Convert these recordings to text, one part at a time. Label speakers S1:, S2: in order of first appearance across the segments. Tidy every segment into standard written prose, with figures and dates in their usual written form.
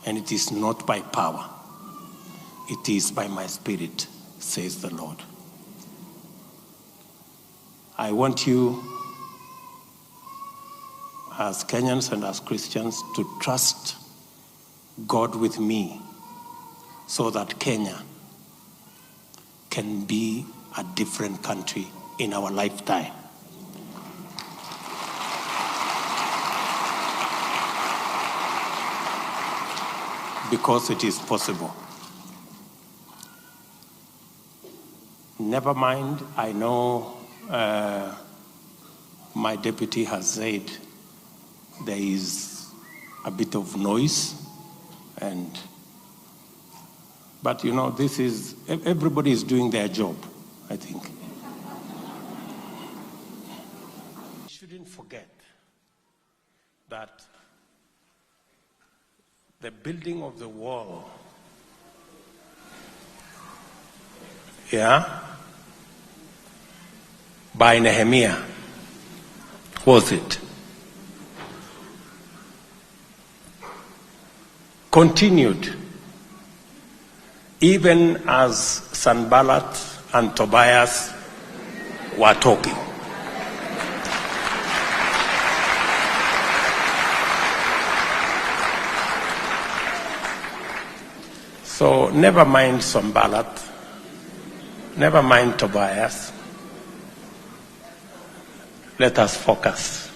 S1: and it is not by power. It is by my Spirit, says the Lord. I want you, as Kenyans and as Christians, to trust God with me so that Kenya can be a different country in our lifetime. Because it is possible. Never mind, I know my deputy has said there is a bit of noise, but you know, this is, everybody is doing their job, I think. We shouldn't forget that the building of the wall, by Nehemiah, was it? Continued, even as Sanballat and Tobias were talking. So never mind Sanballat, never mind Tobias. Let us focus,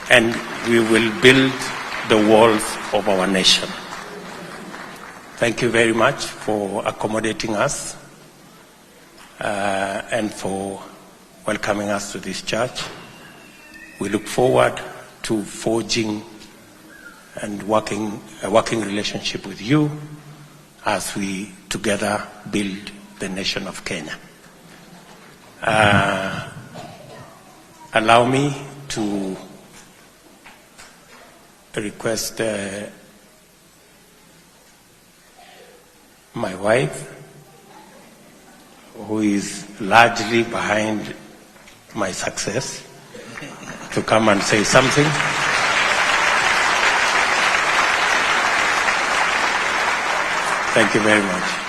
S1: and we will build the walls of our nation. Thank you very much for accommodating us and for welcoming us to this church. We look forward to forging and a working relationship with you as we together build the nation of Kenya. Allow me to request my wife, who is largely behind my success, to come and say something. Thank you very much.